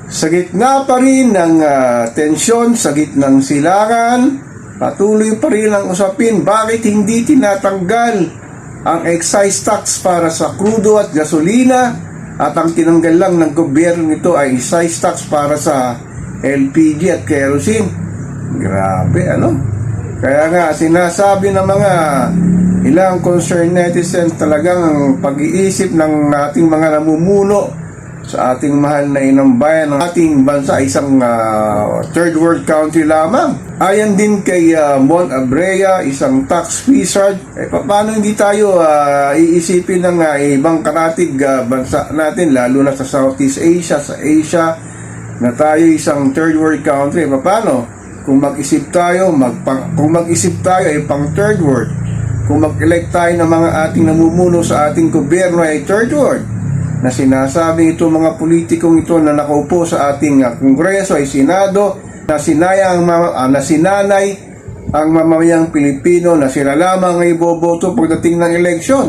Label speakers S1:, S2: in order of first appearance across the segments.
S1: Sa gitna pa rin ng tensyon, sa gitnang silangan, patuloy pa rin ang usapin bakit hindi tinatanggal ang excise tax para sa krudo at gasolina at ang tinanggal lang ng gobyerno nito ay excise tax para sa LPG at kerosene. Grabe, ano? Kaya nga, sinasabi ng mga ilang concerned netizens talagang ang pag-iisip ng ating mga namumuno sa ating mahal na inang bayan ng ating bansa ay isang third world country lamang. Ayan din kay Mon Abrea, isang tax wizard. Paano hindi tayo iisipin ng ibang karatig bansa natin, lalo na sa Southeast Asia, sa Asia, na tayo isang third world country? Paano? Kung mag-isip tayo, kung mag-isip tayo ay pang third world. Kung mag-elect tayo ng mga ating namumuno sa ating gobyerno ay third world, na sinasabi ito mga politikong ito na nakaupo sa ating Kongreso ay Senado, na sinanay ang mamamayang Pilipino na sila lamang ay boboto pagdating ng eleksyon.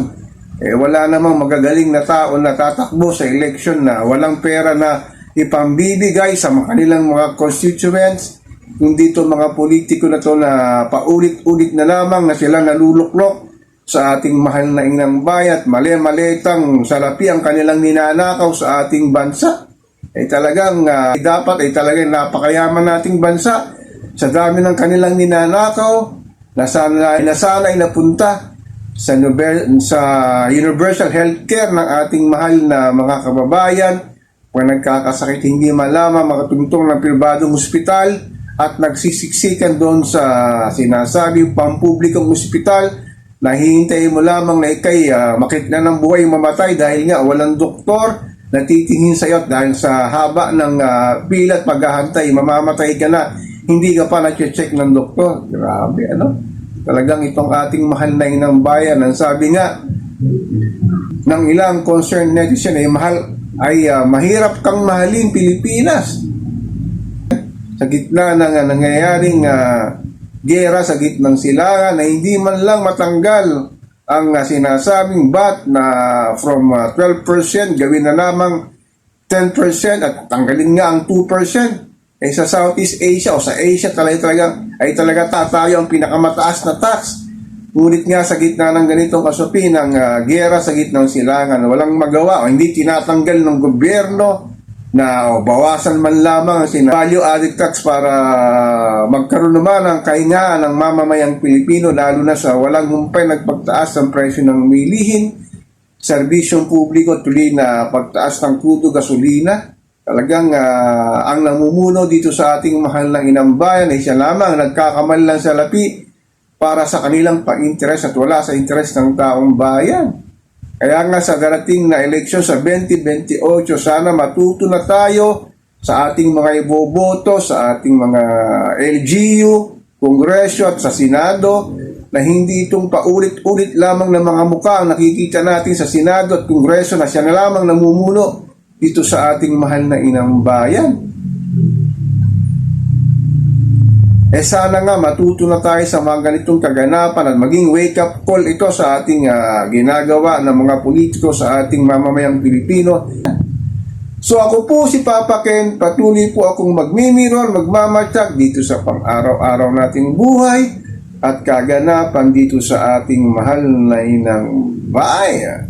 S1: Wala namang magagaling na tao na tatakbo sa eleksyon na walang pera na ipambibigay sa kanilang mga constituents. Hindi ito mga politiko na to na paulit-ulit na lamang na sila naluluklok sa ating mahal na inang bayan at mali-malitang salapi ang kanilang ninanakaw sa ating bansa. Talagang dapat talagang napakayaman nating bansa sa dami ng kanilang ninanakaw na sana'y napunta sa universal healthcare ng ating mahal na mga kababayan. Kung nagkakasakit, hindi malamang makatungtong ng pribadong ospital at nagsisiksikan doon sa sinasabi pampublikong ospital na hihintay mo lamang na ikay makit na ng buhay mamatay dahil nga walang doktor na titingin sa iyo dahil sa haba ng pila at paghahantay, mamamatay ka na, hindi ka pa na-check ng doktor. Grabe, ano? Talagang itong ating mahal na inang bayan, ang sabi nga ng ilang concerned netizen ay mahirap kang mahalin Pilipinas sa gitna ng nangyayaring gera, sa gitnang silangan, na hindi man lang matanggal ang sinasabing VAT na from 12% gawin na lamang 10% at tanggalin nga ang 2%. Sa Southeast Asia o sa Asia talaga tatayo ang pinakamataas na tax. Ngunit nga sa gitna ng ganitong kasapi ng gera, sa gitnang silangan, walang magawa o hindi tinatanggal ng gobyerno na bawasan man lamang ang value added tax para magkaroon naman ng kahingaan ng mamamayang Pilipino, lalo na sa walang humpay nagpagtaas ng presyo ng milihin, serbisyong publiko, tuloy na pagtaas ng krudo, gasolina. Talagang ang namumuno dito sa ating mahal ng inang bayan ay siya lamang nagkakamal lang sa lapi para sa kanilang pa-interest at wala sa interest ng taong bayan. Kaya nga sa darating na eleksyon sa 2028, sana matuto na tayo sa ating mga iboboto, sa ating mga LGU, Kongreso at sa Senado, na hindi itong paulit-ulit lamang ng mga mukha ang nakikita natin sa Senado at Kongreso na siya na lamang namumuno dito sa ating mahal na inang bayan. Sana nga matuto na tayo sa mga ganitong kaganapan at maging wake-up call ito sa ating ginagawa ng mga politiko sa ating mamamayang Pilipino. So ako po si Papa Ken, patuloy po akong magmimiron, magmamatyak dito sa pang-araw-araw nating buhay at kaganapan dito sa ating mahal na inang bayan.